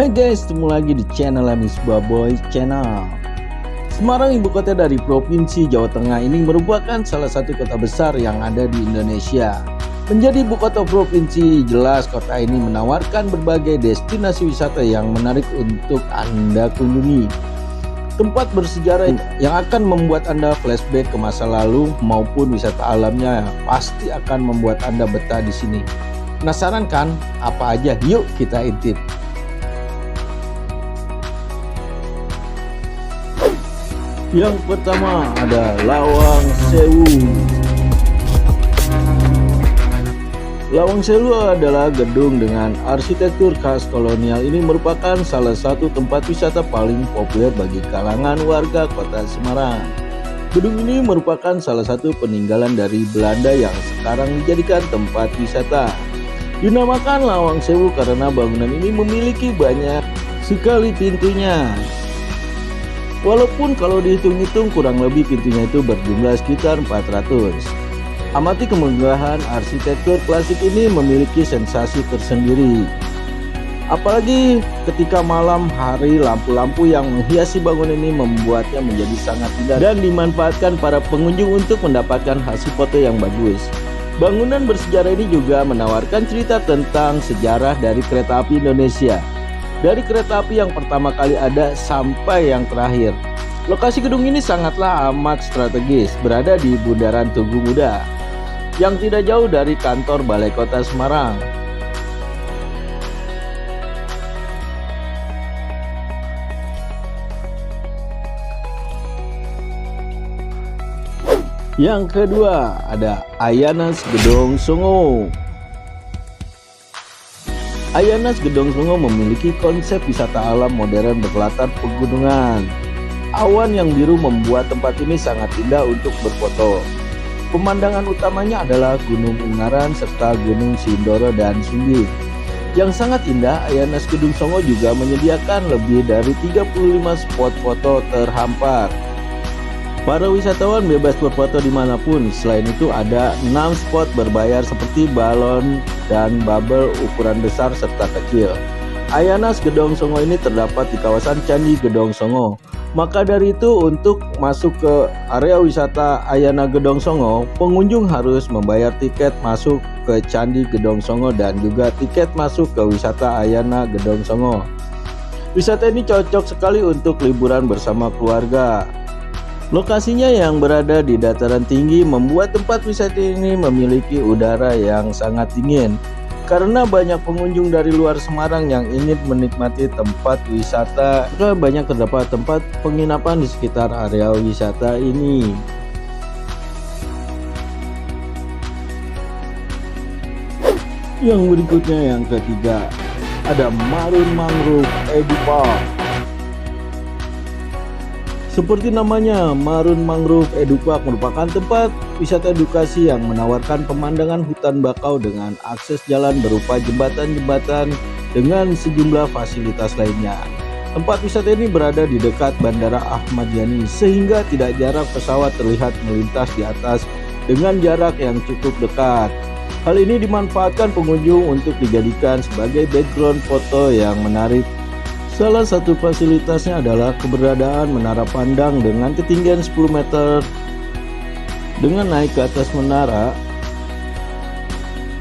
Hai guys, ketemu lagi di channel Misbah Boy Channel. Semarang, ibu kota dari Provinsi Jawa Tengah, ini merupakan salah satu kota besar yang ada di Indonesia. Menjadi ibu kota provinsi, jelas kota ini menawarkan berbagai destinasi wisata yang menarik untuk Anda kunjungi. Tempat bersejarah yang akan membuat Anda flashback ke masa lalu maupun wisata alamnya pasti akan membuat Anda betah di sini. Penasaran kan? Apa aja? Yuk kita intip. Yang pertama ada Lawang Sewu. Lawang Sewu adalah gedung dengan arsitektur khas kolonial. Ini merupakan salah satu tempat wisata paling populer bagi kalangan warga kota Semarang. Gedung ini merupakan salah satu peninggalan dari Belanda yang sekarang dijadikan tempat wisata. Dinamakan Lawang Sewu karena bangunan ini memiliki banyak sekali pintunya. Walaupun kalau dihitung-hitung kurang lebih pintunya itu berjumlah sekitar 400. Amati kemegahan arsitektur klasik ini memiliki sensasi tersendiri. Apalagi ketika malam hari, lampu-lampu yang menghiasi bangunan ini membuatnya menjadi sangat indah dan dimanfaatkan para pengunjung untuk mendapatkan hasil foto yang bagus. Bangunan bersejarah ini juga menawarkan cerita tentang sejarah dari kereta api Indonesia. Dari kereta api yang pertama kali ada sampai yang terakhir. Lokasi gedung ini sangatlah amat strategis, berada di Bundaran Tugu Muda, yang tidak jauh dari kantor Balai Kota Semarang. Yang kedua ada Ayanas Gedong Songo. Ayanas Gedong Songo memiliki konsep wisata alam modern berlatar pegunungan. Awan yang biru membuat tempat ini sangat indah untuk berfoto. Pemandangan utamanya adalah Gunung Ungaran serta Gunung Sindoro dan Sumbing. Yang sangat indah, Ayanas Gedong Songo juga menyediakan lebih dari 35 spot foto terhampar. Para wisatawan bebas berfoto dimanapun. Selain itu ada 6 spot berbayar seperti balon dan bubble ukuran besar serta kecil. Ayanas Gedong Songo ini terdapat di kawasan Candi Gedong Songo. Maka dari itu untuk masuk ke area wisata Ayana Gedong Songo, pengunjung harus membayar tiket masuk ke Candi Gedong Songo dan juga tiket masuk ke wisata Ayana Gedong Songo. Wisata ini cocok sekali untuk liburan bersama keluarga. Lokasinya yang berada di dataran tinggi membuat tempat wisata ini memiliki udara yang sangat dingin. Karena banyak pengunjung dari luar Semarang yang ingin menikmati tempat wisata, maka banyak terdapat tempat penginapan di sekitar area wisata ini. Yang berikutnya, yang ketiga, ada Marun Mangrove Edu Park. Seperti namanya, Marun Mangrove Edu Park merupakan tempat wisata edukasi yang menawarkan pemandangan hutan bakau dengan akses jalan berupa jembatan-jembatan dengan sejumlah fasilitas lainnya. Tempat wisata ini berada di dekat Bandara Ahmad Yani sehingga tidak jarak pesawat terlihat melintas di atas dengan jarak yang cukup dekat. Hal ini dimanfaatkan pengunjung untuk dijadikan sebagai background foto yang menarik. Salah satu fasilitasnya adalah keberadaan menara pandang dengan ketinggian 10 meter. Dengan naik ke atas menara,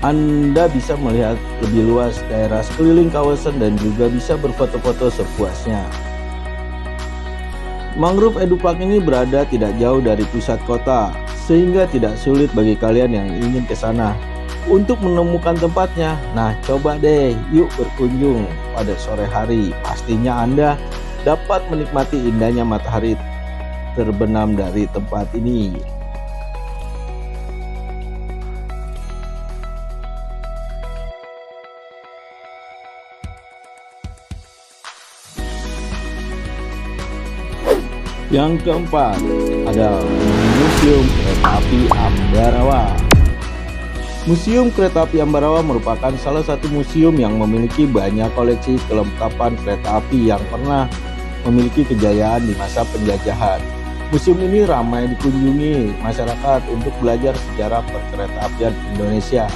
Anda bisa melihat lebih luas daerah sekeliling kawasan dan juga bisa berfoto-foto sepuasnya. Mangrove Edu Park ini berada tidak jauh dari pusat kota, sehingga tidak sulit bagi kalian yang ingin ke sana untuk menemukan tempatnya. Nah, coba deh yuk berkunjung pada sore hari. Pastinya Anda dapat menikmati indahnya matahari terbenam dari tempat ini. Yang keempat ada Museum Kereta Api Ambarawa. Museum Kereta Api Ambarawa merupakan salah satu museum yang memiliki banyak koleksi kelengkapan kereta api yang pernah memiliki kejayaan di masa penjajahan. Museum ini ramai dikunjungi masyarakat untuk belajar sejarah perkereta apian Indonesia.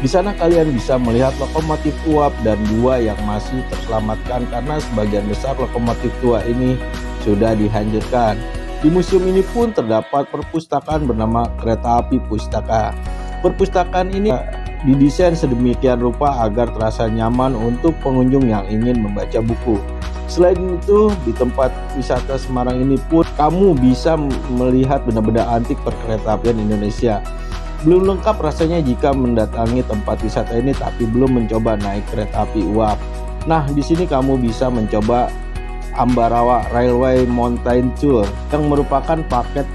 Di sana kalian bisa melihat lokomotif uap dan dua yang masih terselamatkan karena sebagian besar lokomotif tua ini sudah dihancurkan. Di museum ini pun terdapat perpustakaan bernama Kereta Api Pustaka. Perpustakaan ini didesain sedemikian rupa agar terasa nyaman untuk pengunjung yang ingin membaca buku. Selain itu, di tempat wisata Semarang ini pun kamu bisa melihat benda-benda antik perkeretaapian Indonesia. Belum lengkap rasanya jika mendatangi tempat wisata ini tapi belum mencoba naik kereta api uap. Nah, di sini kamu bisa mencoba Ambarawa Railway Mountain Tour yang merupakan paket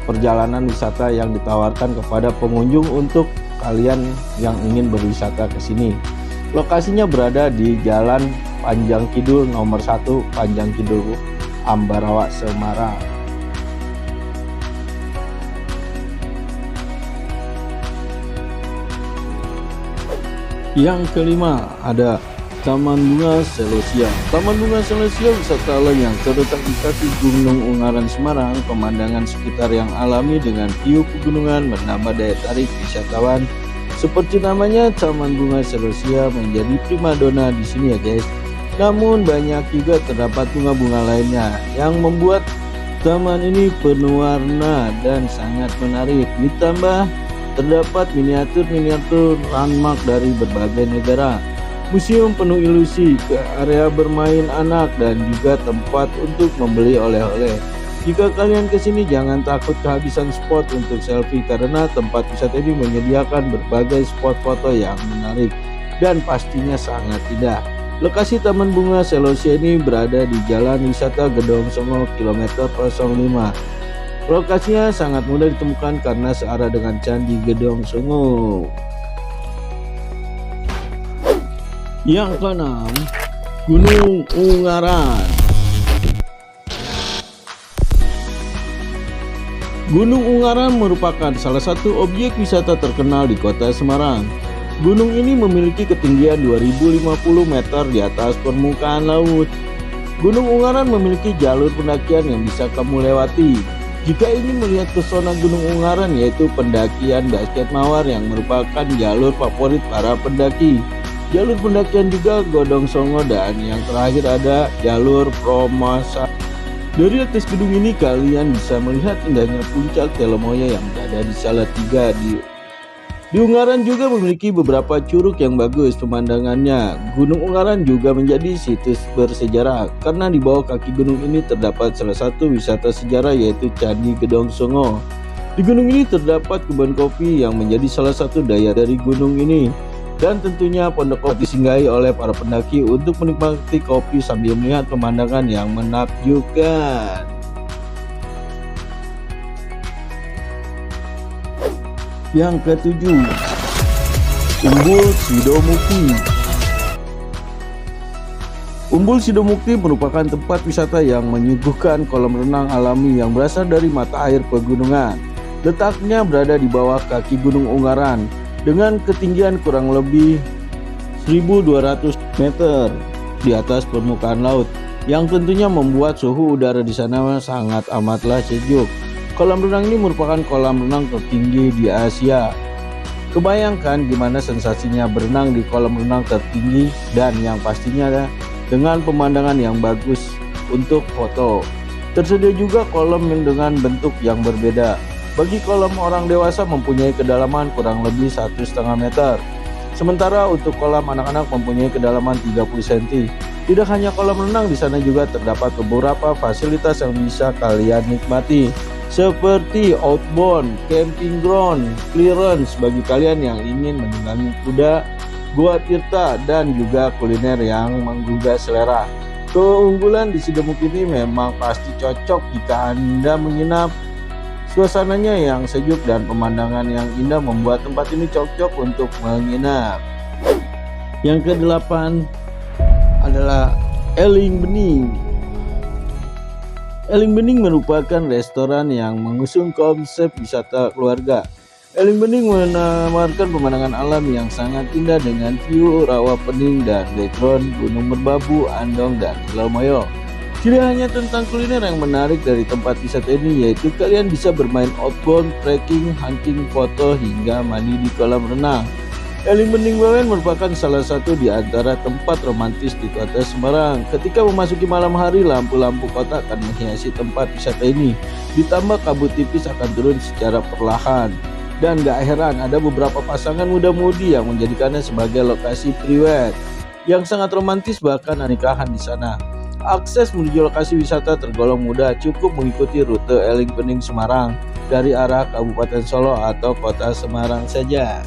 perjalanan wisata yang ditawarkan kepada pengunjung untuk kalian yang ingin berwisata ke sini. Lokasinya berada di Jalan Panjang Kidul nomor 1 Panjang Kidul Ambarawa Semarang. Yang kelima ada Taman Bunga Selosiah. Taman Bunga Selosiah wisata alam yang terletak di kaki Gunung Ungaran Semarang. Pemandangan sekitar yang alami dengan view pegunungan menambah daya tarik wisatawan. Seperti namanya, Taman Bunga Selosiah menjadi primadona di sini ya guys. Namun banyak juga terdapat bunga-bunga lainnya yang membuat taman ini penuh warna dan sangat menarik. Ditambah terdapat miniatur-miniatur landmark dari berbagai negara. Museum penuh ilusi, ke area bermain anak dan juga tempat untuk membeli oleh-oleh. Jika kalian kesini jangan takut kehabisan spot untuk selfie karena tempat wisata ini menyediakan berbagai spot foto yang menarik dan pastinya sangat indah. Lokasi Taman Bunga Selosiah ini berada di Jalan Wisata Gedong Songo kilometer 05. Lokasinya sangat mudah ditemukan karena searah dengan Candi Gedong Songo. Yang keenam, Gunung Ungaran. Gunung Ungaran merupakan salah satu objek wisata terkenal di kota Semarang. Gunung ini memiliki ketinggian 2050 meter di atas permukaan laut. Gunung Ungaran memiliki jalur pendakian yang bisa kamu lewati. Jika ingin melihat pesona Gunung Ungaran, yaitu pendakian basket mawar yang merupakan jalur favorit para pendaki. Jalur pendakian juga Godong Songo dan yang terakhir ada jalur Promosa. Dari atas gedung ini kalian bisa melihat indahnya puncak Telomoyo yang berada di Salatiga. Di Ungaran juga memiliki beberapa curug yang bagus pemandangannya. Gunung Ungaran juga menjadi situs bersejarah karena di bawah kaki gunung ini terdapat salah satu wisata sejarah yaitu Candi Gedong Songo. Di gunung ini terdapat kebun kopi yang menjadi salah satu daya dari gunung ini. Dan tentunya pondok kopi disinggahi oleh para pendaki untuk menikmati kopi sambil melihat pemandangan yang menakjubkan. Yang ketujuh, Umbul Sidomukti. Umbul Sidomukti merupakan tempat wisata yang menyuguhkan kolam renang alami yang berasal dari mata air pegunungan. Letaknya berada di bawah kaki Gunung Ungaran dengan ketinggian kurang lebih 1200 meter di atas permukaan laut, yang tentunya membuat suhu udara di sana sangat amatlah sejuk. Kolam renang ini merupakan kolam renang tertinggi di Asia. Kebayangkan gimana sensasinya berenang di kolam renang tertinggi dan yang pastinya dengan pemandangan yang bagus untuk foto. Tersedia juga kolam yang dengan bentuk yang berbeda. Bagi kolam orang dewasa mempunyai kedalaman kurang lebih 1,5 meter. Sementara untuk kolam anak-anak mempunyai kedalaman 30 cm. Tidak hanya kolam renang, di sana juga terdapat beberapa fasilitas yang bisa kalian nikmati, seperti outbound, camping ground, clearance bagi kalian yang ingin menunggangi kuda, gua tirta, dan juga kuliner yang menggugah selera. Keunggulan di Sidomukti ini memang pasti cocok jika Anda menginap. Suasananya yang sejuk dan pemandangan yang indah membuat tempat ini cocok untuk menginap. Yang kedelapan adalah Eling Bening. Eling Bening merupakan restoran yang mengusung konsep wisata keluarga. Eling Bening menawarkan pemandangan alam yang sangat indah dengan view rawa pening dan background Gunung Merbabu, Andong, dan Telomoyo. Tidak hanya tentang kuliner yang menarik dari tempat wisata ini, yaitu kalian bisa bermain outbound, trekking, hunting, foto, hingga mandi di kolam renang. Eling Bening Bawen merupakan salah satu di antara tempat romantis di kota Semarang. Ketika memasuki malam hari, lampu-lampu kota akan menghiasi tempat wisata ini. Ditambah kabut tipis akan turun secara perlahan. Dan gak heran ada beberapa pasangan muda-mudi yang menjadikannya sebagai lokasi priwet yang sangat romantis, bahkan nikahan di sana. Akses menuju lokasi wisata tergolong mudah, cukup mengikuti rute Eling Bening Semarang dari arah Kabupaten Solo atau Kota Semarang saja.